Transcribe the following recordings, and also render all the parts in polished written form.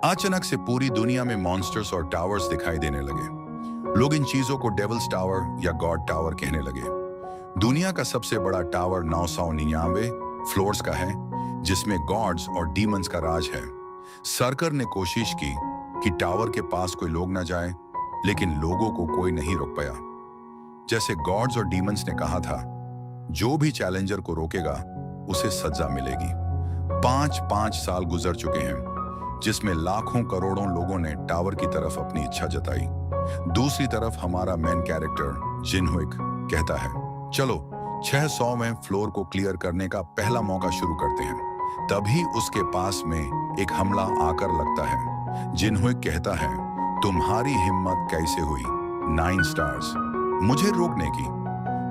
अचानक से पूरी दुनिया में मॉन्स्टर्स और टावर्स दिखाई देने लगे। लोग इन चीजों को डेविल्स टावर या गॉड टावर कहने लगे। दुनिया का सबसे बड़ा टावर 999 फ्लोर्स का है, जिसमें गॉड्स और डीमंस का राज है। सरकार ने कोशिश की कि टावर के पास कोई लोग ना जाए, लेकिन लोगों को कोई नहीं रोक पाया। जैसे गॉड्स और डीमंस ने कहा था, जो भी चैलेंजर को रोकेगा उसे सजा मिलेगी। 5-5 साल गुजर चुके हैं, जिसमें लाखों करोड़ों लोगों ने टावर की तरफ अपनी इच्छा जताई। दूसरी तरफ हमारा मेन कैरेक्टर जिनहुइक कहता है, चलो 600वें फ्लोर को क्लियर करने का पहला मौका शुरू करते हैं। तभी उसके पास में एक हमला आकर लगता है। जिनहुइक कहता है, तुम्हारी हिम्मत कैसे हुई 9 स्टार्स मुझे रोकने की?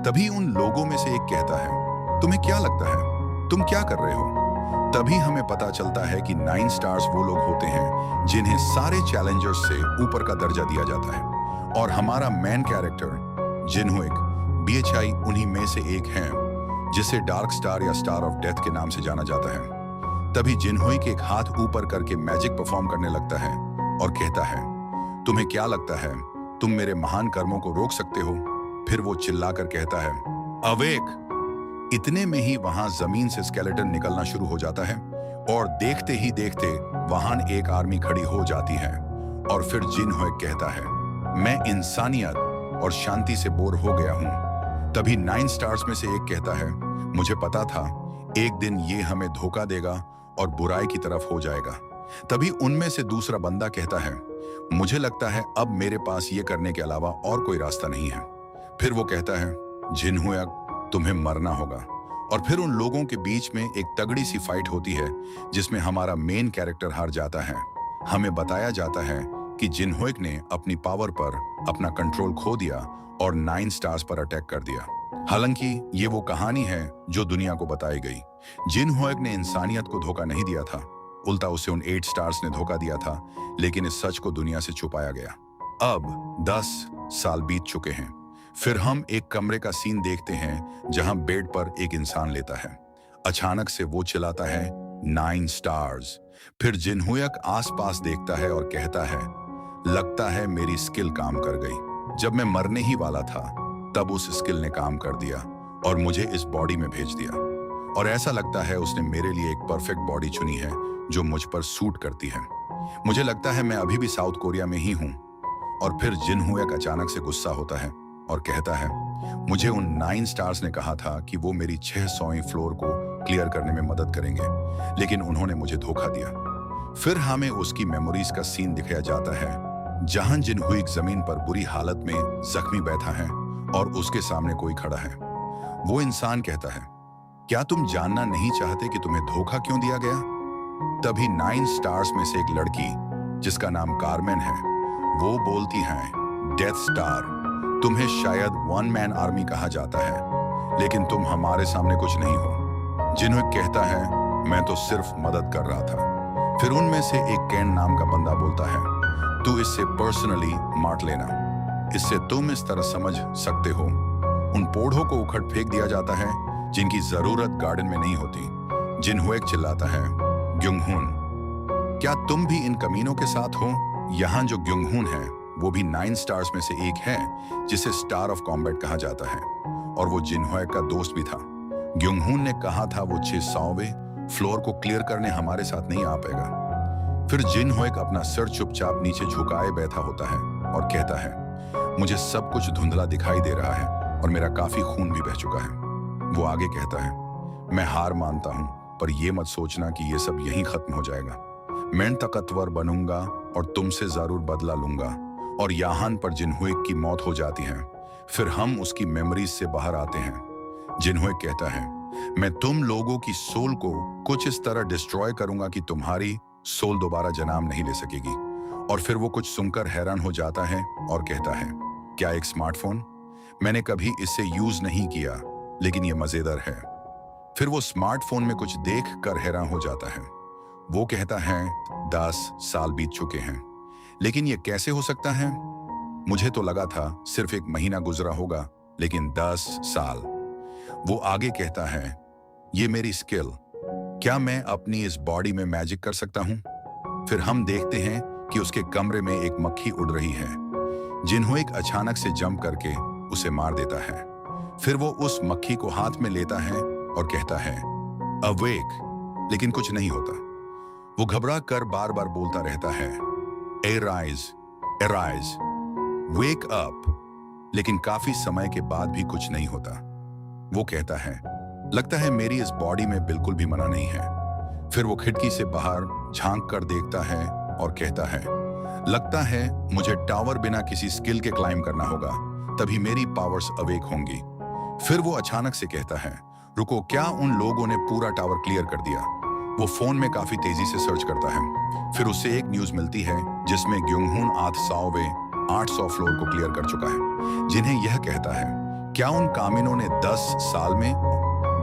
तभी उन लोगों में से एक कहता है, तुम्हें क्या लगता है तुम क्या कर रहे हो? तभी हमें पता चलता है कि 9 स्टार्स वो लोग होते हैं जिन्हें सारे चैलेंजर्स से ऊपर का दर्जा दिया जाता है। और हमारा मेन कैरेक्टर जिनहुइक बीएचआई उन्हीं में से एक है, जिसे डार्क स्टार या स्टार ऑफ डेथ के नाम से जाना जाता है। तभी जिनहुइक एक हाथ ऊपर करके मैजिक परफॉर्म करने लगता है और कहता है, तुम्हें क्या लगता है तुम मेरे महान कर्मों को रोक सकते हो? फिर वो चिल्लाकर कहता है, अवेक। इतने में ही वहां जमीन से स्केलेटन निकलना शुरू हो जाता है और देखते ही देखते वहां एक आर्मी खड़ी हो जाती है। और फिर जिनहुइक कहता है, मैं इंसानियत और शांति से बोर हो गया हूं। तभी 9 स्टार्स में से एक कहता है, मुझे पता था एक दिन ये हमें धोखा देगा और बुराई की तरफ हो जाएगा। तभी उनमें से दूसरा बंदा कहता है, मुझे लगता है अब मेरे पास ये करने के अलावा और कोई रास्ता नहीं है। फिर वो कहता है, जिनहुइक तुम्हें मरना होगा। और फिर उन लोगों के बीच में एक तगड़ी सी फाइट होती है, जिसमें हमारा मेन कैरेक्टर हार जाता है। हमें बताया जाता है कि जिनहुइक ने अपनी पावर पर अपना कंट्रोल खो दिया और 9 स्टार्स पर अटैक कर दिया। हालांकि ये वो कहानी है जो दुनिया को बताई गई। जिनहुइक ने इंसानियत को धोखा नहीं दिया था, उल्टा उसे उन 8 स्टार्स ने धोखा दिया था, लेकिन इस सच को दुनिया से छुपाया गया। अब 10 साल बीत चुके हैं। फिर हम एक कमरे का सीन देखते हैं जहां बेड पर एक इंसान लेटा है। अचानक से वो चिल्लाता है, 9 स्टार्स। फिर जिनहुइक आसपास देखता है और कहता है, लगता है मेरी स्किल काम कर गई। जब मैं मरने ही वाला था तब उस स्किल ने काम कर दिया और मुझे इस बॉडी में भेज दिया। और ऐसा लगता है उसने मेरे लिए एक परफेक्ट बॉडी चुनी है जो मुझ पर सूट करती है। मुझे लगता है मैं अभी भी साउथ कोरिया में ही हूं। और फिर जिनहुइक अचानक से गुस्सा होता है और कहता है, मुझे उन 9 स्टार्स ने कहा था कि वो मेरी 600वीं फ्लोर को क्लियर करने में मदद करेंगे, लेकिन उन्होंने मुझे धोखा दिया। फिर हमें उसकी मेमोरीज का सीन दिखाया जाता है, जहां जिनहुइक जमीन पर बुरी हालत में जख्मी बैठा है और उसके सामने कोई खड़ा है। वो इंसान कहता है, क्या तुम जानना नहीं चाहते कि तुम्हें धोखा क्यों दिया गया? तभी 9 स्टार्स में से एक लड़की, जिसका नाम कार्मेन है, वो बोलती है, डेथ स्टार, तुम्हें शायद 1 मैन आर्मी कहा जाता है, लेकिन तुम हमारे सामने कुछ नहीं हो। जिनहुइक कहता है, मैं तो सिर्फ मदद कर रहा था। फिर उनमें से एक कैन नाम का बंदा बोलता है, तू इससे पर्सनली मार लेना, इससे तुम इस तरह समझ सकते हो। उन पौधों को उखड़ फेंक दिया जाता है जिनकी जरूरत गार्डन में नहीं होती। जिनहुइक चिल्लाता है, ग्युंगहुन, क्या तुम भी इन कमीनों के साथ हो? यहाँ जो ग्युंगहुन है वो भी 9 स्टार्स में से एक है, जिसे स्टार ऑफ कॉम्बैट कहा जाता है, और वो जिनहुइक का दोस्त भी था। ग्युंगहुन ने कहा था वो 600वें फ्लोर को क्लियर करने हमारे साथ नहीं आ पाएगा। फिर जिनहुइक अपना सर चुपचाप नीचे झुकाए बैठा होता है और कहता है, मुझे सब कुछ धुंधला दिखाई दे रहा है और मेरा काफी खून भी बह चुका है। वो आगे कहता है, मैं हार मानता हूं, पर यह मत सोचना कि यह सब यहीं खत्म हो जाएगा। मैं ताकतवर बनूंगा और तुमसे जरूर बदला लूंगा। और यहाँ पर जिनहुइक की मौत हो जाती है। फिर हम उसकी मेमोरीज से बाहर आते हैं। जिनहुइक कहता है, मैं तुम लोगों की सोल को कुछ इस तरह डिस्ट्रॉय करूंगा कि तुम्हारी सोल दोबारा जन्म नहीं ले सकेगी। और फिर वो कुछ सुनकर हैरान हो जाता है और कहता है, क्या एक स्मार्टफोन? मैंने कभी इसे यूज नहीं किया, लेकिन ये मजेदार है। फिर वो स्मार्टफोन में कुछ देख कर हैरान हो जाता है। वो कहता है, 10 साल बीत चुके हैं, लेकिन ये कैसे हो सकता है? मुझे तो लगा था सिर्फ एक महीना गुजरा होगा, लेकिन 10 साल। वो आगे कहता है, ये मेरी स्किल, क्या मैं अपनी इस बॉडी में मैजिक कर सकता हूं? फिर हम देखते हैं कि उसके कमरे में एक मक्खी उड़ रही है। जिनहुइक अचानक से जंप करके उसे मार देता है। फिर वो उस मक्खी को हाथ में लेता है और कहता है अवेक, लेकिन कुछ नहीं होता। वो घबरा कर बार बार बोलता रहता है एराइज, एराइज, वेक अप, लेकिन काफी समय के बाद भी कुछ नहीं होता। वो कहता है लगता है मेरी इस बॉडी में बिल्कुल भी मना नहीं है। फिर वो खिड़की से बाहर झांक कर देखता है और कहता है लगता है मुझे टावर बिना किसी स्किल के क्लाइम करना होगा, तभी मेरी पावर्स अवेक होंगी। फिर वो अचानक से कहता है रुको, क्या उन लोगों ने पूरा टावर क्लियर कर दिया? वो फोन में काफी तेजी से सर्च करता है। फिर उसे एक न्यूज मिलती है जिसमें ग्योंगहुन आतसाओवे 800 फ्लोर को क्लियर कर चुका है, जिन्हें यह कहता है क्या उन कामिनों ने 10 साल में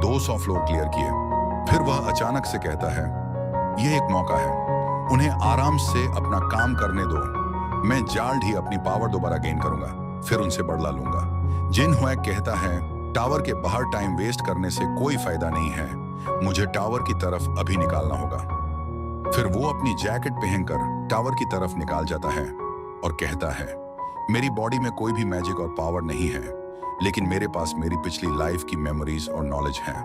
200 फ्लोर क्लियर किए? फिर वह अचानक से कहता है यह एक मौका है, उन्हें आराम से अपना काम करने दो, मैं जल्द ही अपनी पावर दोबारा गेन करूंगा, फिर उनसे बदला लूंगा। जिनहुइक कहता है टावर के बाहर टाइम वेस्ट करने से कोई फायदा नहीं है, मुझे टावर की तरफ अभी निकालना होगा। फिर वो अपनी जैकेट पहनकर टावर की तरफ निकाल जाता है और कहता है मेरी बॉडी में कोई भी मैजिक और पावर नहीं है, लेकिन मेरे पास मेरी पिछली लाइफ की मेमोरीज और नॉलेज है,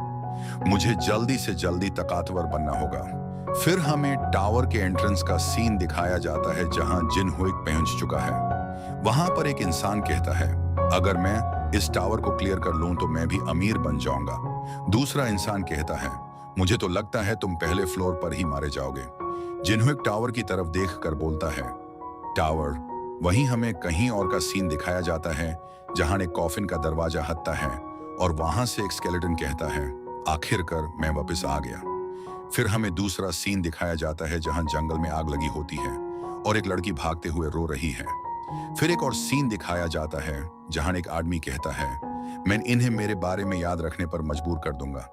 मुझे जल्दी से जल्दी ताकतवर बनना होगा। फिर हमें टावर के एंट्रेंस का सीन दिखाया जाता है जहां जिनहुइक पहुंच चुका है। वहां पर एक इंसान कहता है अगर मैं इस टावर को क्लियर कर लूं तो मैं भी अमीर बन जाऊंगा। दूसरा इंसान कहता है मुझे तो लगता है तुम पहले फ्लोर पर ही मारे जाओगे। जिनहुइक टावर की तरफ देखकर बोलता है टावर। वहीं हमें कहीं और का सीन दिखाया जाता है जहां एक कॉफिन का दरवाजा हटता है और वहां से एक स्केलेटन कहता है आखिरकार मैं वापस आ गया। फिर हमें दूसरा सीन दिखाया जाता है जहां जंगल में आग लगी होती है और एक लड़की भागते हुए रो रही है। फिर एक और सीन दिखाया जाता है जहां एक आदमी कहता है मैं इन्हें मेरे बारे में याद रखने पर मजबूर कर दूंगा।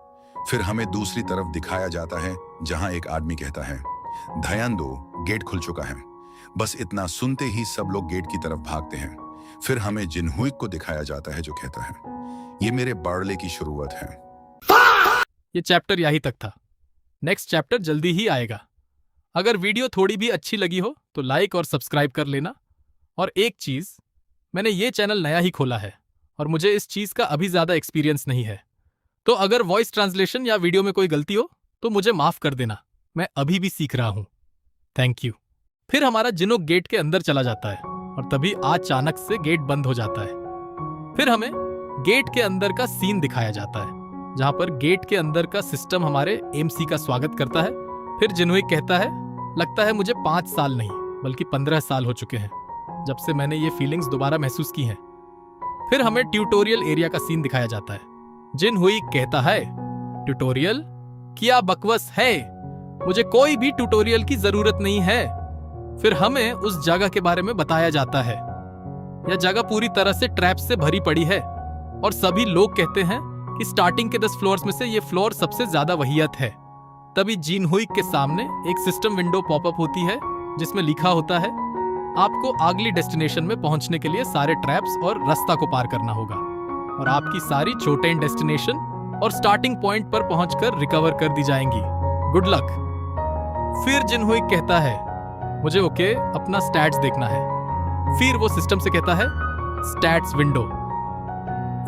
फिर हमें दूसरी तरफ दिखाया जाता है जहां एक आदमी कहता है ध्यान दो, गेट खुल चुका है। बस इतना सुनते ही सब लोग गेट की तरफ भागते हैं। फिर हमें जिनहुइक को दिखाया जाता है जो कहता है ये मेरे बड़ले की शुरुआत है। ये चैप्टर यहीं तक था। नेक्स्ट चैप्टर जल्दी ही आएगा। अगर वीडियो थोड़ी भी अच्छी लगी हो तो लाइक और सब्सक्राइब कर लेना। और एक चीज, मैंने ये चैनल नया ही खोला है और मुझे इस चीज का अभी ज्यादा एक्सपीरियंस नहीं है, तो अगर वॉइस ट्रांसलेशन या वीडियो में कोई गलती हो तो मुझे माफ कर देना, मैं अभी भी सीख रहा हूं। Thank you. फिर हमारा जिनोक गेट के अंदर चला जाता है और तभी अचानक से गेट बंद हो जाता है। फिर हमें गेट के अंदर का सीन दिखाया जाता है जहां पर गेट के अंदर का सिस्टम हमारे एमसी का स्वागत करता है। फिर जिनहुइक कहता है लगता है मुझे 5 साल नहीं बल्कि 15 साल हो चुके हैं जब से मैंने ये फीलिंग्स दोबारा महसूस की हैं। फिर हमें ट्यूटोरियल एरिया का सीन दिखाया जाता है। जिनहुइक कहता है ट्यूटोरियल? क्या बकवास है, मुझे कोई भी ट्यूटोरियल की जरूरत नहीं है। फिर हमें उस जगह के बारे में बताया जाता है। यह जगह पूरी तरह से ट्रैप से भरी पड़ी है और सभी लोग कहते हैं कि स्टार्टिंग के 10 फ्लोर्स में से ये फ्लोर सबसे ज्यादा वहीयत है। तभी जिनहुइक के सामने एक सिस्टम विंडो पॉपअप होती है जिसमें लिखा होता है आपको अगली डेस्टिनेशन में पहुंचने के लिए सारे ट्रैप्स और रास्ता को पार करना होगा और आपकी सारी चोटें डेस्टिनेशन और स्टार्टिंग पॉइंट पर पहुंचकर रिकवर कर दी जाएंगी। Good luck. फिर जिनहुइक कहता है मुझे ओके अपना स्टैट्स देखना है। फिर वो सिस्टम से कहता है स्टैट्स विंडो।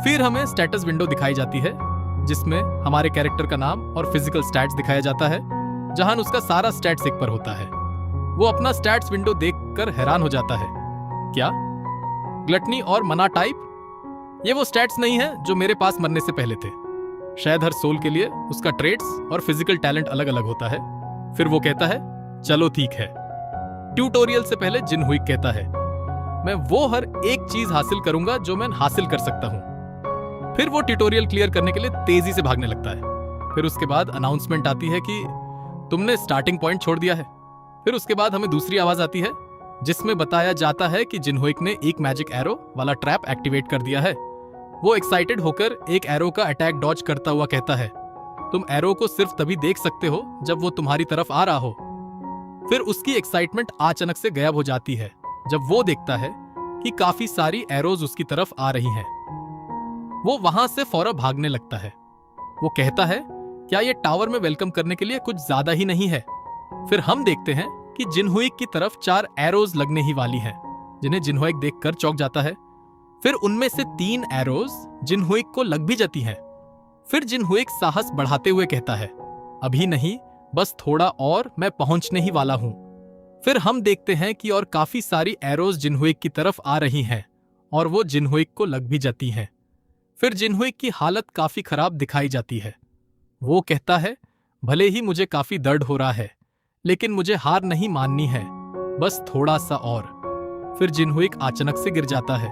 फिर हमें स्टेटस विंडो दिखाई जाती है जिसमें हमारे कैरेक्टर का नाम और फिजिकल स्टैट्स दिखाया जाता है जहां उसका सारा स्टैट्स एक पर होता है। वो अपना स्टैट्स विंडो देखकर हैरान हो जाता है। क्या ग्लटनी और मना टाइप? ये वो स्टैट्स नहीं है जो मेरे पास मरने से पहले थे। शायद हर सोल के लिए उसका ट्रेड्स और फिजिकल टैलेंट अलग अलग होता है। फिर वो कहता है चलो ठीक है। ट्यूटोरियल से पहले जिनहुइक कहता है मैं वो हर एक चीज हासिल करूंगा जो मैं हासिल कर सकता हूं। फिर वो ट्यूटोरियल क्लियर करने के लिए तेजी से भागने लगता है। फिर उसके बाद अनाउंसमेंट आती है कि तुमने स्टार्टिंग पॉइंट छोड़ दिया है। फिर उसके बाद हमें दूसरी आवाज आती है जिसमें बताया जाता है कि जिनहुइक ने एक मैजिक एरो वाला ट्रैप एक्टिवेट कर दिया है। वो एक्साइटेड होकर एक एरो का अटैक डॉज करता हुआ कहता है तुम एरो को सिर्फ तभी देख सकते हो जब वो तुम्हारी तरफ आ रहा हो। फिर उसकी एक्साइटमेंट अचानक से गायब हो जाती है जब वो देखता है कि काफी सारी एरोज उसकी तरफ आ रही हैं। वो वहां से फौरन भागने लगता है। वो कहता है क्या ये टावर में वेलकम करने के लिए कुछ ज्यादा ही नहीं है? फिर हम देखते हैं कि जिनहुई की तरफ 4 एरोज लगने ही वाली हैं, जिन्हें जिनहुई देखकर चौंक जाता है। फिर उनमें से 3 एरोज जिनहुई को लग भी जाती हैं। फिर जिनहुई साहस बढ़ाते हुए कहता है, अभी नहीं, बस थोड़ा और, मैं पहुंचने ही वाला हूं। फिर हम देखते हैं कि और काफी सारी एरोज जिनहुई की तरफ आ रही हैं और वो जिनहुई को लग भी जाती हैं। फिर जिनहुई की हालत काफी खराब दिखाई जाती है। वो कहता है, भले ही मुझे काफी दर्द हो रहा है, लेकिन मुझे हार नहीं माननी है, बस थोड़ा सा और। फिर जिनहुई अचानक से गिर जाता है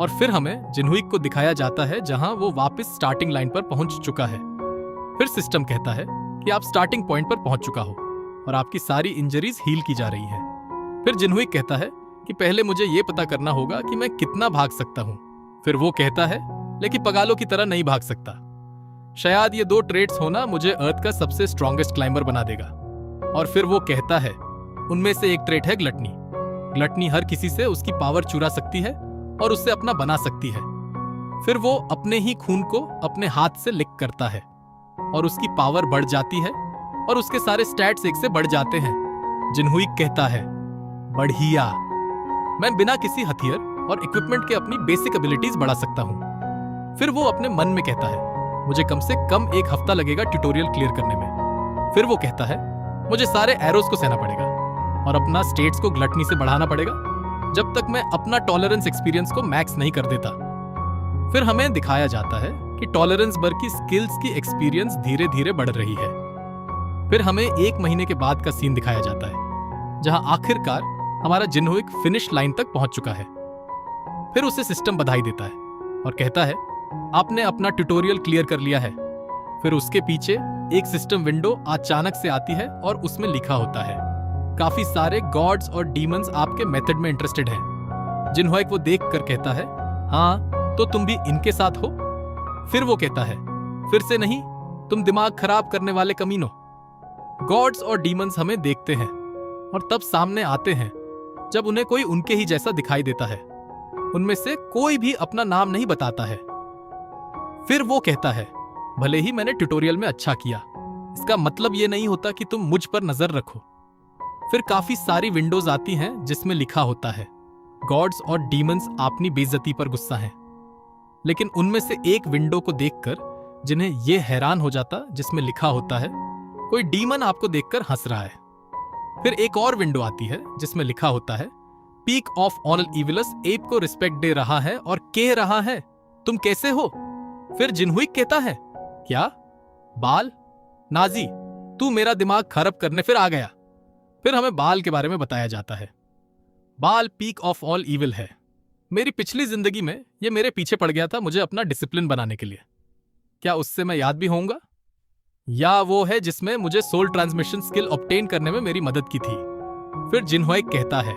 और फिर हमें जिनहुई को दिखाया जाता है जहां वो वापस स्टार्टिंग लाइन पर पहुंच चुका है। फिर सिस्टम कहता है कि आप स्टार्टिंग पॉइंट पर पहुंच चुका हो और आपकी सारी इंजरीज हील की जा रही हैं। फिर जिनहुई कहता है कि पहले मुझे ये पता करना होगा कि मैं कितना भाग सकता हूं। फिर वो कहता है, लेकिन पगालों की तरह नहीं भाग सकता। शायद ये 2 ट्रेड्स होना मुझे अर्थ का सबसे स्ट्रॉन्गेस्ट क्लाइंबर बना देगा। और फिर वो कहता है, उनमें से एक ट्रेट है ग्लटनी। ग्लटनी हर किसी से उसकी पावर चुरा सकती है और उससे अपना बना सकती है। फिर वो अपने ही खून को अपने हाथ से लिक करता है और उसकी पावर बढ़ जाती है और उसके सारे स्टैट्स एक से बढ़ जाते हैं। जिनहुई कहता है, बढ़िया, मैं बिना किसी हथियार और इक्विपमेंट के अपनी बेसिक एबिलिटीज बढ़ा सकता हूं। फिर वो अपने मन में कहता है, मुझे कम से कम 1 हफ्ता लगेगा ट्यूटोरियल क्लियर करने में। फिर वो कहता है, मुझे सारे एरोज को सहना पड़ेगा और अपना स्टेट्स को ग्लटनी से बढ़ाना पड़ेगा जब तक मैं अपना टॉलरेंस एक्सपीरियंस को मैक्स नहीं कर देता। फिर हमें दिखाया जाता है कि टॉलरेंस बर की स्किल्स की एक्सपीरियंस धीरे धीरे बढ़ रही है। फिर हमें 1 महीने के बाद का सीन दिखाया जाता है जहां आखिरकार हमारा जिनहुई फिनिश लाइन तक पहुंच चुका है। फिर उसे सिस्टम बधाई देता है और कहता है, आपने अपना ट्यूटोरियल क्लियर कर लिया है। फिर उसके पीछे एक सिस्टम विंडो अचानक से आती है और उसमें लिखा होता है, काफी सारे गॉड्स और डीमंस आपके मेथड में इंटरेस्टेड हैं। जिनहुई वो देख कर कहता है, हाँ, तो तुम भी इनके साथ हो? फिर वो कहता है, फिर से नहीं, तुम दिमाग खराब करने वाले कमीनों। गॉड्स और डीमंस हमें देखते हैं और तब सामने आते हैं जब उन्हें कोई उनके ही जैसा दिखाई देता है। उनमें से कोई भी अपना नाम नहीं बताता है। फिर वो कहता है, भले ही मैंने ट्यूटोरियल में अच्छा किया, इसका मतलब ये नहीं होता कि तुम मुझ पर नजर रखो। फिर काफी सारी विंडोज आती हैं जिसमें लिखा होता है, गॉड्स और डीमंस अपनी बेइज्जती पर गुस्सा हैं। लेकिन उनमें से एक विंडो को देखकर जिन्हें ये हैरान हो जाता जिसमें लिखा होता है, कोई डीमन आपको देखकर हंस रहा है। फिर एक और विंडो आती है जिसमें लिखा होता है, पीक ऑफ ऑनल इविलस एप को रिस्पेक्ट दे रहा है और कह रहा है, तुम कैसे हो? फिर जिनहुई कहता है, क्या बाल नाजी, तू मेरा दिमाग खराब करने फिर आ गया। फिर हमें बाल के बारे में बताया जाता है। बाल पीक ऑफ ऑल इविल है। मेरी पिछली जिंदगी में ये मेरे पीछे पड़ गया था मुझे अपना डिसिप्लिन बनाने के लिए। क्या उससे मैं याद भी होऊंगा? या वो है जिसमें मुझे सोल ट्रांसमिशन स्किल ऑब्टेन करने में मेरी मदद की थी। फिर जिनहुई कहता है,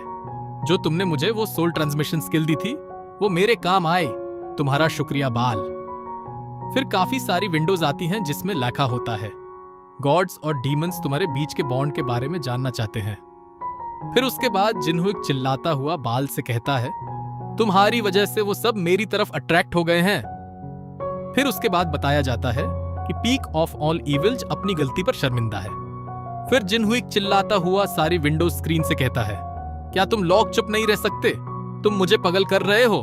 जो तुमने मुझे वो सोल ट्रांसमिशन स्किल दी थी वो मेरे काम आए, तुम्हारा शुक्रिया बाल। फिर काफी सारी विंडोज आती हैं जिसमें लिखा होता है, गॉड्स और डीमंस तुम्हारे बीच के बॉन्ड के बारे में जानना चाहते हैं। फिर उसके बाद जिनहुई चिल्लाता हुआ बाल से कहता है, तुम्हारी वजह से वो सब मेरी तरफ अट्रैक्ट हो गए हैं। फिर उसके बाद बताया जाता है कि पीक ऑफ ऑल इविल्स अपनी गलती पर शर्मिंदा है। फिर जिनहुई चिल्लाता हुआ सारी विंडोज स्क्रीन से कहता है, क्या तुम लोग चुप नहीं रह सकते? तुम मुझे पागल कर रहे हो।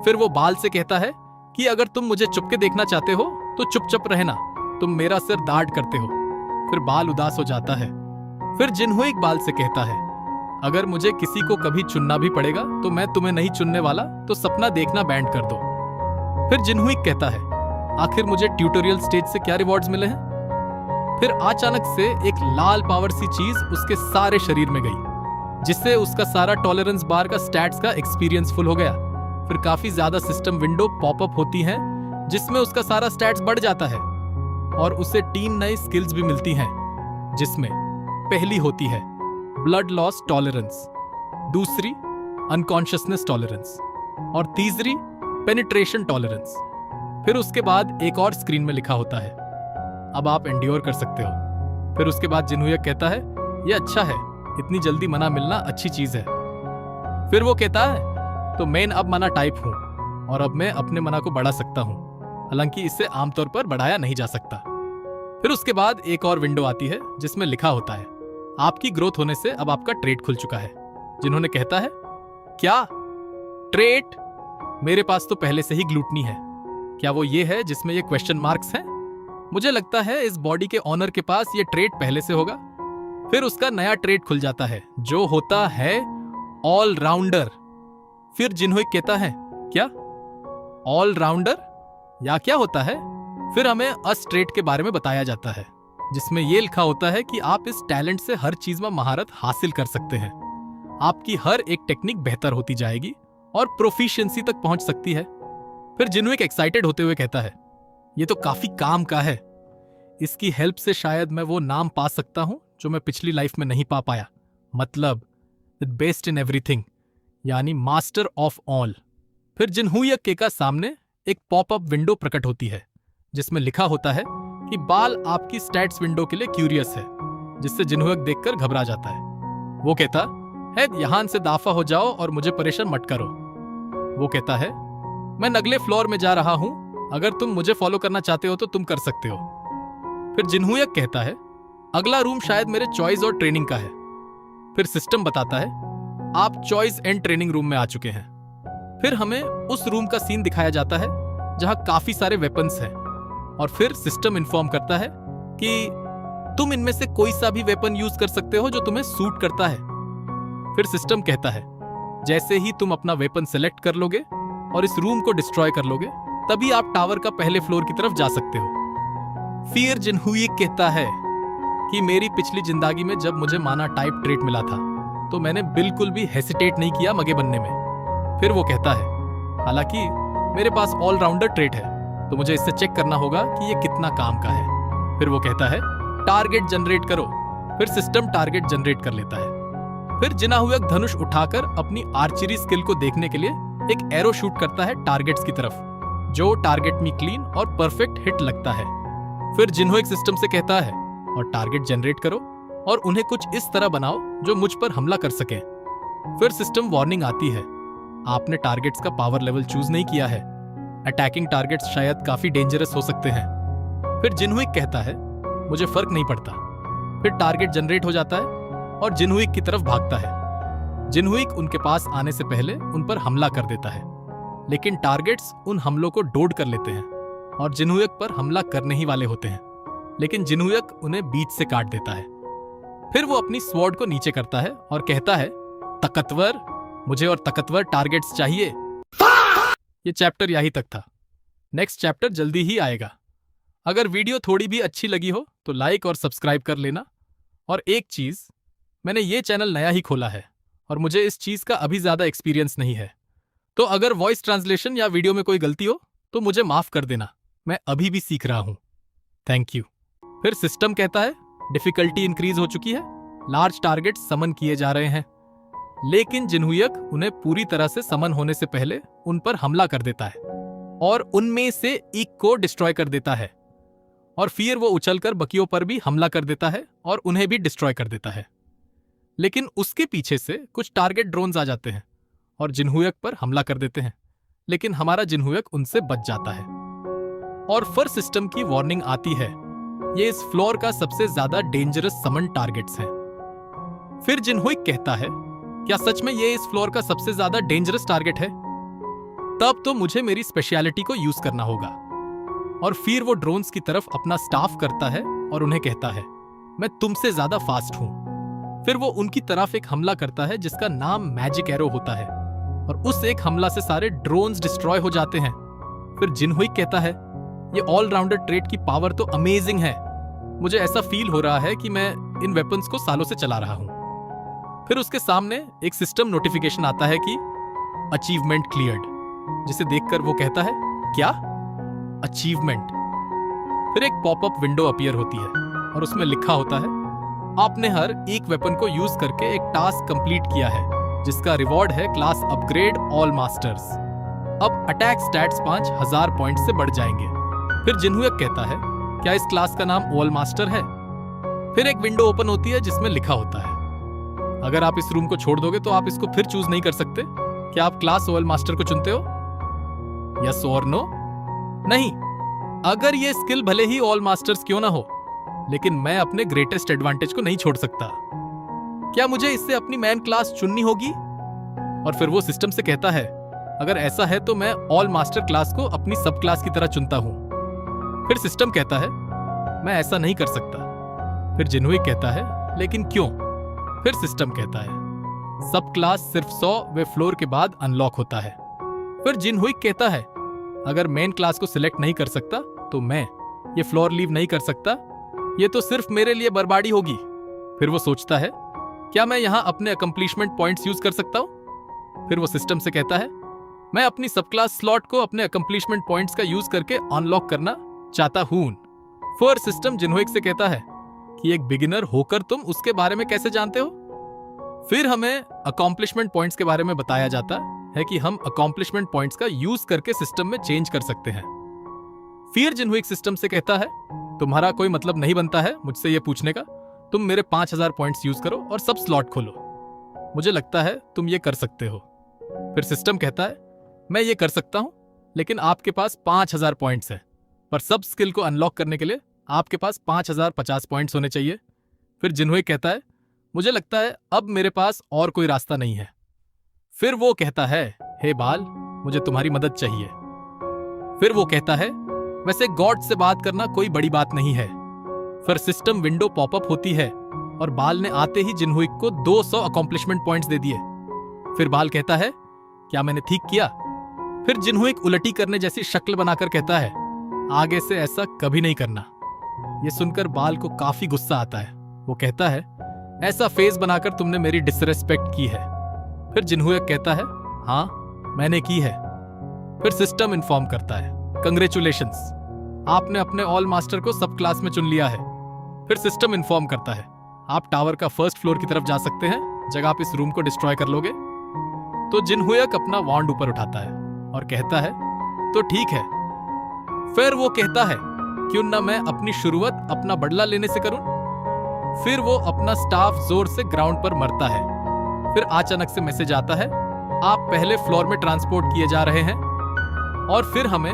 फिर वो बाल से कहता है कि अगर तुम मुझे चुपके देखना चाहते हो तो चुप रहना, तुम मेरा सिर दाढ़ करते हो। फिर बाल उदास हो जाता है। फिर जिनहुई बाल से कहता है, अगर मुझे किसी को कभी चुनना भी पड़ेगा तो मैं तुम्हें नहीं चुनने वाला, तो सपना देखना बैंड कर दो। फिर जिनहुई कहता है, आखिर मुझे ट्यूटोरियल स्टेज से क्या रिवॉर्ड्स मिले हैं? फिर अचानक से एक लाल पावर सी चीज उसके सारे शरीर में गई, जिससे उसका सारा टॉलरेंस बार का स्टैट्स का एक्सपीरियंस फुल हो गया। फिर काफी ज्यादा सिस्टम विंडो पॉपअप होती हैं जिसमें उसका सारा स्टैट्स बढ़ जाता है और उसे 3 नई स्किल्स भी मिलती हैं, जिसमें पहली होती है ब्लड लॉस टॉलरेंस, दूसरी अनकॉन्शियसनेस टॉलरेंस और तीसरी पेनिट्रेशन टॉलरेंस। फिर उसके बाद एक और स्क्रीन में लिखा होता है, अब आप एंड्योर कर सकते हो। फिर उसके बाद जिनहुई कहता है, यह अच्छा है, इतनी जल्दी मना मिलना अच्छी चीज है। फिर वो कहता है, तो मैं अब मना टाइप हूं और अब मैं अपने मना को बढ़ा सकता हूं, हालांकि इससे आमतौर पर बढ़ाया नहीं जा सकता। फिर उसके बाद एक और विंडो आती है जिसमें लिखा होता है, आपकी ग्रोथ होने से अब आपका ट्रेड खुल चुका है। जिन्होंने कहता है, क्या ट्रेड? मेरे पास तो पहले से ही ग्लूटनी है। क्या वो ये है जिसमें ये क्वेश्चन मार्क्स हैं? मुझे लगता है इस बॉडी के ऑनर के पास ये ट्रेड पहले से होगा। फिर उसका नया ट्रेड खुल जाता है जो होता है ऑल राउंडर। फिर जिन्होंने कहता है, क्या ऑल राउंडर या क्या होता है? फिर हमें अस ट्रेड के बारे में बताया जाता है जिसमें यह लिखा होता है कि आप इस टैलेंट से हर चीज में महारत हासिल कर सकते हैं। आपकी हर एक टेक्निक बेहतर होती जाएगी और प्रोफिशिएंसी तक पहुंच सकती है। फिर जिन्होंने एक्साइटेड होते हुए कहता है, ये तो काफी काम का है। इसकी हेल्प से शायद मैं वो नाम पा सकता हूं जो मैं पिछली लाइफ में नहीं पा पाया, मतलब बेस्ट इन एवरीथिंग, यानी मास्टर ऑफ ऑल। फिर जिन्हुयक के का सामने एक पॉपअप विंडो प्रकट होती है जिसमें लिखा होता है कि बाल आपकी स्टैट्स विंडो के लिए क्यूरियस है, जिससे जिन्हुयक देखकर घबरा जाता है। वो कहता है, यहां से दाफा हो जाओ और मुझे परेशान मत करो। वो कहता है, मैं अगले फ्लोर में जा रहा हूं, अगर तुम मुझे फॉलो करना चाहते हो तो तुम कर सकते हो। फिर जिन्हुयक कहता है, अगला रूम शायद मेरे चॉइस और ट्रेनिंग का है। फिर सिस्टम बताता है, आप चॉइस एंड ट्रेनिंग रूम में आ चुके हैं। फिर हमें उस रूम का सीन दिखाया जाता है जहां काफी सारे वेपन्स हैं, और फिर सिस्टम इन्फॉर्म करता है कि तुम इनमें से कोई सा भी वेपन यूज कर सकते हो जो तुम्हें सूट करता है। फिर सिस्टम कहता है, जैसे ही तुम अपना वेपन सेलेक्ट कर लोगे और इस रूम को डिस्ट्रॉय कर लोगे, तभी आप टावर का पहले फ्लोर की तरफ जा सकते हो। फिर जिन्हुयक कहता है कि मेरी पिछली जिंदगी में जब मुझे माना टाइप ट्रेट मिला था तो मैंने बिल्कुल भी हेसिटेट नहीं किया मगे बनने में। फिर वो कहता है, हालांकि मेरे पास ऑलराउंडर ट्रेट है तो मुझे इससे चेक करना होगा कि ये कितना काम का है। फिर वो कहता है, टारगेट जनरेट करो। फिर सिस्टम टारगेट जनरेट कर लेता है। फिर जिन्हुयक धनुष उठाकर अपनी आर्चरी स्किल को देखने के लिए एक एरो शूट करता है टारगेट्स की तरफ, जो टारगेट में क्लीन और परफेक्ट हिट लगता है। फिर जिन्हुयक सिस्टम से कहता है, और टारगेट जनरेट करो और उन्हें कुछ इस तरह बनाओ जो मुझ पर हमला कर सके। फिर सिस्टम वार्निंग आती है, आपने टारगेट्स का पावर लेवल चूज नहीं किया है। अटैकिंग टारगेट्स शायद काफी डेंजरस हो सकते हैं। फिर जिन्हुयक कहता है, मुझे फर्क नहीं पड़ता। फिर टारगेट जनरेट हो जाता है और जिन्हुयक की तरफ भागता है। जिन्हुयक उनके पास आने से पहले उन पर हमला कर देता है, लेकिन टारगेट्स उन हमलों को डोड कर लेते हैं और जिन्हुयक पर हमला करने ही वाले होते हैं, लेकिन जिन्हुयक उन्हें बीच से काट देता है। फिर वो अपनी स्वॉर्ड को नीचे करता है और कहता है, ताकतवर, मुझे और ताकतवर टारगेट्स चाहिए। ये चैप्टर यहीं तक था। नेक्स्ट चैप्टर जल्दी ही आएगा। अगर वीडियो थोड़ी भी अच्छी लगी हो तो लाइक और सब्सक्राइब कर लेना। और एक चीज, मैंने ये चैनल नया ही खोला है और मुझे इस चीज का अभी ज्यादा एक्सपीरियंस नहीं है, तो अगर वॉइस ट्रांसलेशन या वीडियो में कोई गलती हो तो मुझे माफ कर देना, मैं अभी भी सीख रहा हूं। Thank you. फिर सिस्टम कहता है, डिफिकल्टी इंक्रीज हो चुकी है, लार्ज टारगेट समन किए जा रहे हैं, लेकिन जिन्हुयक उन्हें पूरी तरह से समन होने से पहले उन पर हमला कर देता है और उनमें से एक को डिस्ट्रॉय कर देता है, और फिर वो उछलकर बकियों पर भी हमला कर देता है और उन्हें भी डिस्ट्रॉय कर देता है। लेकिन उसके पीछे से कुछ टारगेट ड्रोन्स आ जाते हैं और जिन्हुयक पर हमला कर देते हैं, लेकिन हमारा जिन्हुयक उनसे बच जाता है। और फिर सिस्टम की वार्निंग आती है, ये इस फ्लोर का सबसे ज्यादा डेंजरस समन टारगेट्स हैं। फिर जिन्हुयक कहता है, क्या सच में ये इस फ्लोर का सबसे ज्यादा डेंजरस टारगेट है? तब तो मुझे मेरी स्पेशलिटी को यूज करना होगा। और फिर वो ड्रोन्स की तरफ अपना स्टाफ करता है और उन्हें कहता है, मैं तुमसे ज्यादा फास्ट हूं। फिर वो उनकी तरफ एक हमला करता है जिसका नाम मैजिक एरो होता है, और उस एक हमला से सारे ड्रोन्स डिस्ट्रॉय हो जाते हैं। फिर जिन्हुयक कहता है, ये ऑलराउंडर ट्रेड की पावर तो अमेजिंग है। मुझे ऐसा फील हो रहा है कि मैं इन वेपन्स को सालों से चला रहा हूं। फिर उसके सामने एक सिस्टम नोटिफिकेशन आता है कि अचीवमेंट क्लियर्ड, जिसे देखकर वो कहता है, क्या अचीवमेंट? फिर एक पॉपअप विंडो अपीयर होती है और उसमें लिखा होता है, आपने हर एक वेपन को यूज करके एक टास्क कंप्लीट किया है, जिसका रिवॉर्ड है क्लास अपग्रेड ऑल मास्टर्स। अब अटैक स्टैट्स 5000 पॉइंट से बढ़ जाएंगे। फिर जिन्हुयक कहता है, क्या इस क्लास का नाम ऑल मास्टर है? फिर एक विंडो ओपन होती है जिसमें लिखा होता है, अगर आप इस रूम को छोड़ दोगे तो आप इसको फिर चूज नहीं कर सकते। क्या आप क्लास ऑल मास्टर को चुनते हो? यस और नो? नहीं। अगर ये स्किल भले ही ऑल मास्टर्स क्यों ना हो, लेकिन मैं अपने ग्रेटेस्ट एडवांटेज को नहीं छोड़ सकता। क्या मुझे इससे अपनी मैन क्लास चुननी होगी? और फिर वो सिस्टम से कहता है, अगर ऐसा है तो मैं ऑल मास्टर क्लास को अपनी सब क्लास की तरह चुनता हूं। फिर सिस्टम कहता है, मैं ऐसा नहीं कर सकता। फिर जिनहुई कहता है, लेकिन क्यों? फिर सिस्टम कहता है, सब क्लास सिर्फ 100वें फ्लोर के बाद अनलॉक होता है। फिर जिनहुई कहता है, अगर मेन क्लास को सिलेक्ट नहीं कर सकता तो मैं ये फ्लोर लीव नहीं कर सकता, ये तो सिर्फ मेरे लिए बर्बादी होगी। फिर वो सोचता है, क्या मैं यहां अपने अकम्प्लिशमेंट पॉइंट्स यूज कर सकता हूं? फिर वो सिस्टम से कहता है, मैं अपनी सब क्लास स्लॉट को अपने अकम्प्लिशमेंट पॉइंट्स का यूज करके अनलॉक करना चाहता हूं। फिर सिस्टम जिनहुई से कहता है कि एक बिगिनर होकर तुम उसके बारे में कैसे जानते हो? फिर हमें अकॉम्प्लिशमेंट पॉइंट्स के बारे में बताया जाता है कि हम अकॉम्प्लिशमेंट पॉइंट्स का यूज करके सिस्टम में चेंज कर सकते हैं। फिर जिनहुई सिस्टम से कहता है, तुम्हारा कोई मतलब नहीं बनता है मुझसे ये पूछने का, तुम मेरे 5000 पॉइंट्स यूज करो और सब स्लॉट खोलो, मुझे लगता है तुम ये कर सकते हो। फिर सिस्टम कहता है, मैं ये कर सकता हूं, लेकिन आपके पास 5000 पॉइंट्स है, पर सब स्किल को अनलॉक करने के लिए आपके पास 5050 पॉइंट्स होने चाहिए। फिर जिनहुई कहता है, मुझे लगता है अब मेरे पास और कोई रास्ता नहीं है। फिर वो कहता है, हे बाल, मुझे तुम्हारी मदद चाहिए। फिर वो कहता है, वैसे गॉड से बात करना कोई बड़ी बात नहीं है। फिर सिस्टम विंडो पॉपअप होती है और बाल ने आते ही जिनहुई को 200 अकॉम्प्लिशमेंट पॉइंट्स दे दिए। फिर बाल कहता है, क्या मैंने ठीक किया? फिर जिनहुई उलटी करने जैसी शक्ल बनाकर कहता है, आगे से ऐसा कभी नहीं करना। ये सुनकर बाल को काफी गुस्सा आता है। वो कहता है, ऐसा फेस बनाकर तुमने मेरी डिसरेस्पेक्ट की है। फिर जिनहुई कहता है, हाँ मैंने की है। फिर सिस्टम इन्फॉर्म करता है, कंग्रेचुलेशंस, आपने अपने ऑल मास्टर को सब क्लास में चुन लिया है। फिर सिस्टम इन्फॉर्म करता है, आप टावर का फर्स्ट फ्लोर की तरफ जा सकते हैं जब आप इस रूम को डिस्ट्रॉय कर लोगे। तो जिनहुई अपना वॉन्ड ऊपर उठाता है और कहता है, तो ठीक है। फिर वो कहता है, क्यों ना मैं अपनी शुरुआत अपना बदला लेने से करूं। फिर वो अपना स्टाफ जोर से ग्राउंड पर मरता है। फिर अचानक से मैसेज आता है, आप पहले फ्लोर में ट्रांसपोर्ट किए जा रहे हैं। और फिर हमें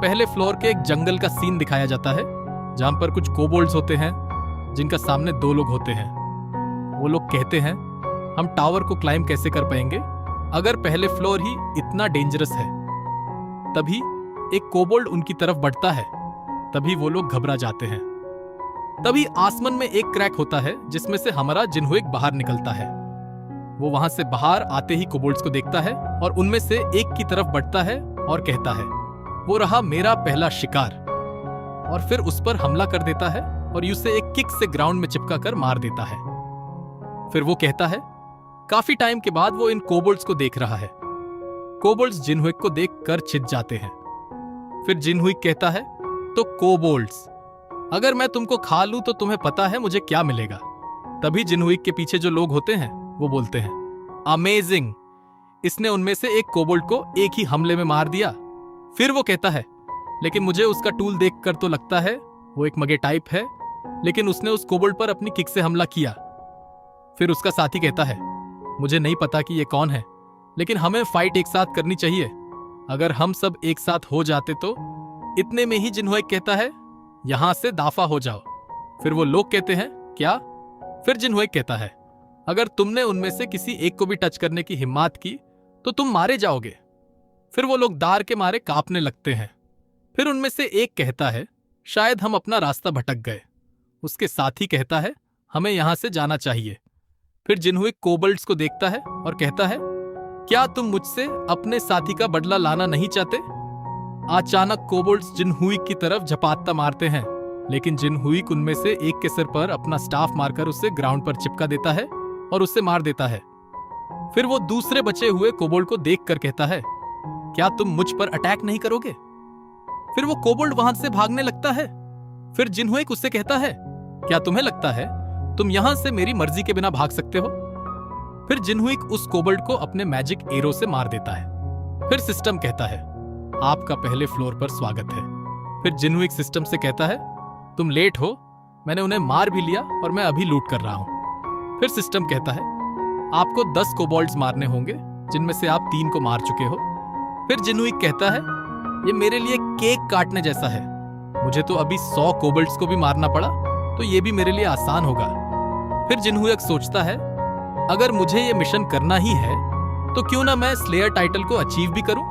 पहले फ्लोर के एक जंगल का सीन दिखाया जाता है जहां पर कुछ कोबोल्ड्स होते हैं जिनका सामने 2 लोग होते हैं। वो लोग कहते हैं, हम टावर को क्लाइंब कैसे कर पाएंगे अगर पहले फ्लोर ही इतना डेंजरस है। तभी एक कोबोल्ड उनकी तरफ बढ़ता है। तभी वो लोग घबरा जाते हैं। तभी आसमान में एक क्रैक होता है जिसमें से हमारा जिनहुई बाहर निकलता है। वो वहां से बाहर आते ही कोबोल्ड्स को देखता है और उनमें से एक की तरफ बढ़ता है और कहता है, वो रहा मेरा पहला शिकार। और फिर उस पर हमला कर देता है और उसे एक किक से ग्राउंड में चिपका कर मार देता है। फिर वो कहता है, काफी टाइम के बाद वो इन कोबोल्ड्स को देख रहा है। कोबोल्ड्स जिनहुई को देख कर छिद जाते हैं। फिर जिनहुई कहता है, तो कोबोल्ड्स, अगर मैं तुमको खा लूं तो तुम्हें पता है मुझे क्या मिलेगा। तभी जिनहुई के पीछे जो लोग होते हैं वो बोलते हैं, अमेजिंग, इसने उनमें से एक कोबोल्ड को एक ही हमले में मार दिया। फिर वो कहता है, लेकिन मुझे उसका टूल देखकर तो लगता है वो एक मगे टाइप है, लेकिन उसने उस कोबोल्ड पर अपनी किक से हमला किया। फिर उसका साथी कहता है, मुझे नहीं पता कि ये कौन है, लेकिन हमें फाइट एक साथ करनी चाहिए। अगर हम सब एक साथ हो जाते तो। इतने में ही जिनहुई कहता है, यहां से दाफा हो जाओ। फिर वो लोग कहते हैं, क्या? फिर जिनहुई कहता है, अगर तुमने उनमें से किसी एक को भी टच करने की हिम्मत की तो तुम मारे जाओगे। फिर वो लोग दार के मारे कांपने लगते हैं। फिर उनमें से एक कहता है, शायद हम अपना रास्ता भटक गए। उसके साथी कहता है, हमें यहां से जाना चाहिए। फिर जिनहुई कोबल्ड्स को देखता है और कहता है, क्या तुम मुझसे अपने साथी का बदला लाना नहीं चाहते? अचानक कोबल्ड्स जिनहुई की तरफ झपाट्टा मारते हैं, लेकिन जिनहुई उनमें से एक के सिर पर अपना स्टाफ मारकर उसे ग्राउंड पर चिपका देता है और उसे मार देता है। फिर वो दूसरे बचे हुए कोबोल्ड को देखकर कहता है, क्या तुम मुझ पर अटैक नहीं करोगे? फिर वो कोबोल्ड वहां से भागने लगता है। फिर जिनहुई उससे कहता है, क्या तुम्हें लगता है तुम यहां से मेरी मर्जी के बिना भाग सकते हो? फिर जिनहुई उस कोबोल्ड को अपने मैजिक एरो से मार देता है। फिर सिस्टम कहता है, आपका पहले फ्लोर पर स्वागत है। फिर जिनहुई सिस्टम से कहता है, तुम लेट हो, मैंने उन्हें मार भी लिया और मैं अभी लूट कर रहा हूं। फिर सिस्टम कहता है, आपको 10 कोबोल्ड्स मारने होंगे जिनमें से आप 3 को मार चुके हो। फिर जिनहुई कहता है, ये मेरे लिए केक काटने जैसा है, मुझे तो अभी 100 कोबोल्ड्स को भी मारना पड़ा तो ये भी मेरे लिए आसान होगा। फिर जिनहुई सोचता है, अगर मुझे ये मिशन करना ही है तो क्यों ना मैं स्लेयर टाइटल को अचीव भी करूं।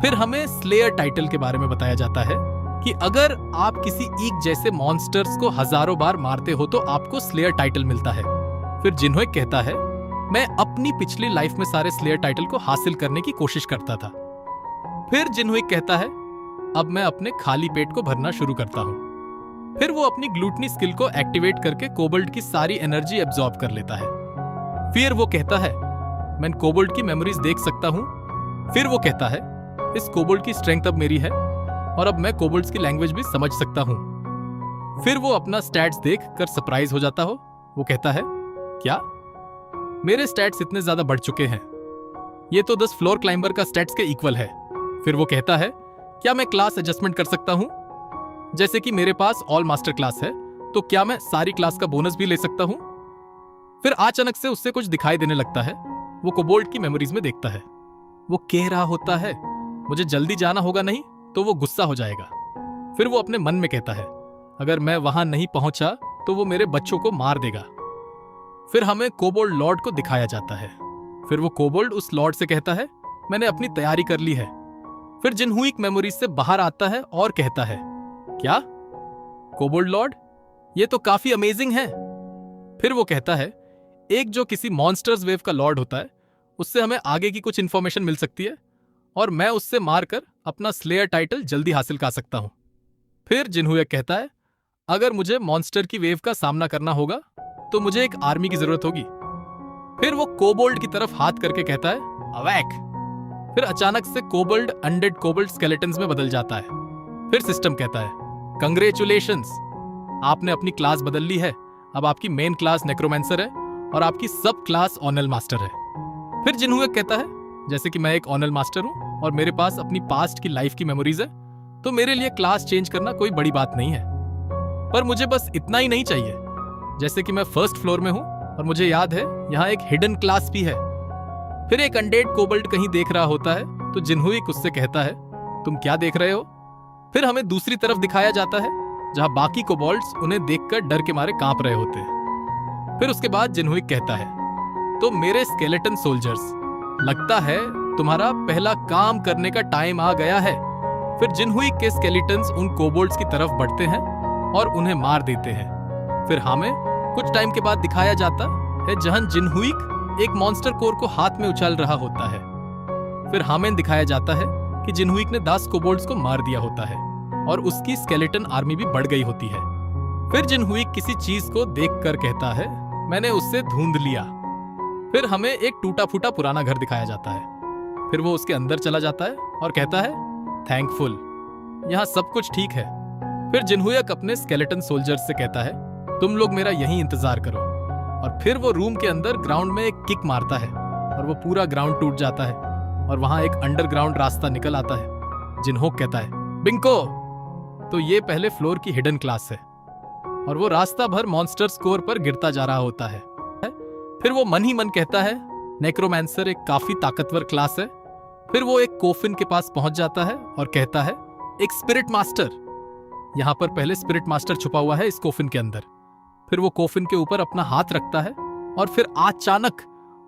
फिर हमें स्लेयर टाइटल के बारे में बताया जाता है कि अगर आप किसी ईग जैसे मॉन्स्टर्स को हजारों बार मारते हो तो आपको स्लेयर टाइटल मिलता है। फिर जिन्होंने कहता है, मैं अपनी पिछली लाइफ में सारे स्लेयर टाइटल को हासिल करने की कोशिश करता था। फिर जिन्होंने कहता है, अब मैं अपने खाली पेट को भरना शुरू करता हूं। फिर वो अपनी ग्लूटनी स्किल को एक्टिवेट करके कोबल्ट की सारी एनर्जी एब्जॉर्ब कर लेता है। फिर वो कहता है, मैं कोबल्ट की मेमोरीज देख सकता हूं। फिर वो कहता है, इस कोबल्ट की स्ट्रेंथ अब मेरी है और अब मैं कोबल्ट्स की लैंग्वेज भी समझ सकता हूं। फिर वो अपना स्टैट्स देख कर सरप्राइज हो जाता हो। वो कहता है, क्या मेरे स्टैट्स इतने ज्यादा बढ़ चुके हैं? ये तो 10 फ्लोर क्लाइंबर का स्टैट्स के इक्वल है। फिर वो कहता है, क्या मैं क्लास एडजस्टमेंट कर सकता हूं? जैसे कि मेरे पास ऑल मास्टर क्लास है तो क्या मैं सारी क्लास का बोनस भी ले सकता हूं? फिर अचानक से उससे कुछ दिखाई देने लगता है। वो कोबोल्ट की मेमोरीज में देखता है। वो कह रहा होता है, मुझे जल्दी जाना होगा, नहीं तो वो गुस्सा हो जाएगा। फिर वो अपने मन में कहता है, अगर मैं वहां नहीं पहुंचा तो वो मेरे बच्चों को मार देगा। फिर हमें कोबोल्ड लॉर्ड को दिखाया जाता है। फिर वो कोबोल्ड उस लॉर्ड से कहता है, मैंने अपनी तैयारी कर ली है। फिर जिन्हुई मेमोरीज से बाहर आता है और कहता है, क्या कोबोल्ड लॉर्ड, ये तो काफी अमेजिंग है। फिर वो कहता है, एक जो किसी मॉन्स्टर्स वेव का लॉर्ड होता है उससे हमें आगे की कुछ इंफॉर्मेशन मिल सकती है और मैं उससे मारकर अपना स्लेयर टाइटल जल्दी हासिल कर सकता हूं। फिर जिन्हुई कहता है, अगर मुझे मॉन्स्टर की वेव का सामना करना होगा तो मुझे एक आर्मी की जरूरत होगी। फिर वो कोबोल्ड की तरफ हाथ करके कहता है, अवैक। फिर अचानक से कोबोल्ड अनडेड कोबोल्ड स्केलेटन्स में बदल जाता है। फिर सिस्टम कहता है, कंग्रेचुलेशंस, आपने अपनी क्लास बदल ली है। अब आपकी मेन क्लास नेक्रोमेंसर है और आपकी सब क्लास ऑनल मास्टर है। फिर जिन्हुई कहता है, जैसे कि मैं एक ऑनल मास्टर हूं और मेरे पास अपनी पास्ट की लाइफ की मेमोरीज है तो मेरे लिए क्लास चेंज करना कोई बड़ी बात नहीं है। पर मुझे बस इतना ही नहीं चाहिए। जैसे कि मैं फर्स्ट फ्लोर में हूं और मुझे याद है यहां एक हिडन क्लास भी है। फिर एक अनडेड कोबल्ट कहीं देख रहा होता है तो जिन्हुई उससे कहता है, तुम क्या देख रहे हो? फिर हमें दूसरी तरफ दिखाया जाता है जहां बाकी कोबल्ट्स उन्हें देखकर डर के मारे कांप रहे होते हैं। फिर उसके बाद जिन्हुई कहता है, तो मेरे स्केलेटन सोल्जर्स, लगता है तुम्हारा पहला काम करने का टाइम आ गया है। फिर जिन्हुई के स्केलेटन्स उन कोबोल्ट्स की तरफ बढ़ते हैं और उन्हें मार देते हैं। फिर हमें कुछ टाइम के बाद दिखाया जाता है जहां जिन्हुई एक मॉन्स्टर कोर को हाथ में उछाल रहा होता है। फिर हमें दिखाया जाता है कि जिन्हुई ने 10 कोबोल्ट्स को मार दिया होता है और उसकी स्केलेटन आर्मी भी बढ़ गई होती है। फिर जिन्हुई किसी चीज को देखकर कहता है, मैंने उससे ढूंढ लिया। फिर हमें एक टूटा फूटा पुराना घर दिखाया जाता है। फिर वो उसके अंदर चला जाता है और कहता है, थैंकफुल, यहाँ सब कुछ ठीक है। फिर जिन्हुई अपने स्केलेटन सोल्जर्स से कहता है, तुम लोग मेरा यहीं इंतजार करो। और फिर वो रूम के अंदर ग्राउंड में एक किक मारता है और वो पूरा ग्राउंड टूट जाता है और वहां एक अंडरग्राउंड रास्ता निकल आता है। जिन्होक कहता है, बिंको, तो ये पहले फ्लोर की हिडन क्लास है। और वो रास्ता भर मॉन्स्टर स्कोर पर गिरता जा रहा होता है। फिर वो मन ही मन कहता है, नेक्रोमैंसर एक काफी ताकतवर क्लास है। फिर वो एक कोफिन के पास पहुंच जाता है और कहता है, एक स्पिरिट मास्टर। यहां पर पहले स्पिरिट मास्टर छुपा हुआ है इस कोफिन के अंदर। फिर वो कोफिन के ऊपर अपना हाथ रखता है और फिर अचानक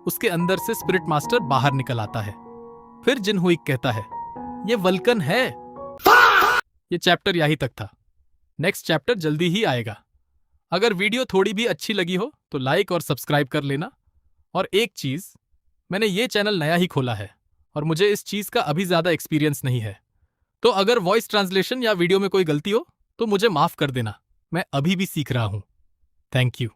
उसके अंदर से स्पिरिट मास्टर बाहर निकल आता है। फिर जिन्हुई कहता है, ये वल्कन है। ये चैप्टर यहीं तक था। नेक्स्ट चैप्टर जल्दी ही आएगा। अगर वीडियो थोड़ी भी अच्छी लगी हो तो लाइक और सब्सक्राइब कर लेना। और एक चीज, मैंने ये चैनल नया ही खोला है और मुझे इस चीज का अभी ज्यादा एक्सपीरियंस नहीं है, तो अगर वॉइस ट्रांसलेशन या वीडियो में कोई गलती हो तो मुझे माफ कर देना। मैं अभी भी सीख रहा हूं। Thank you.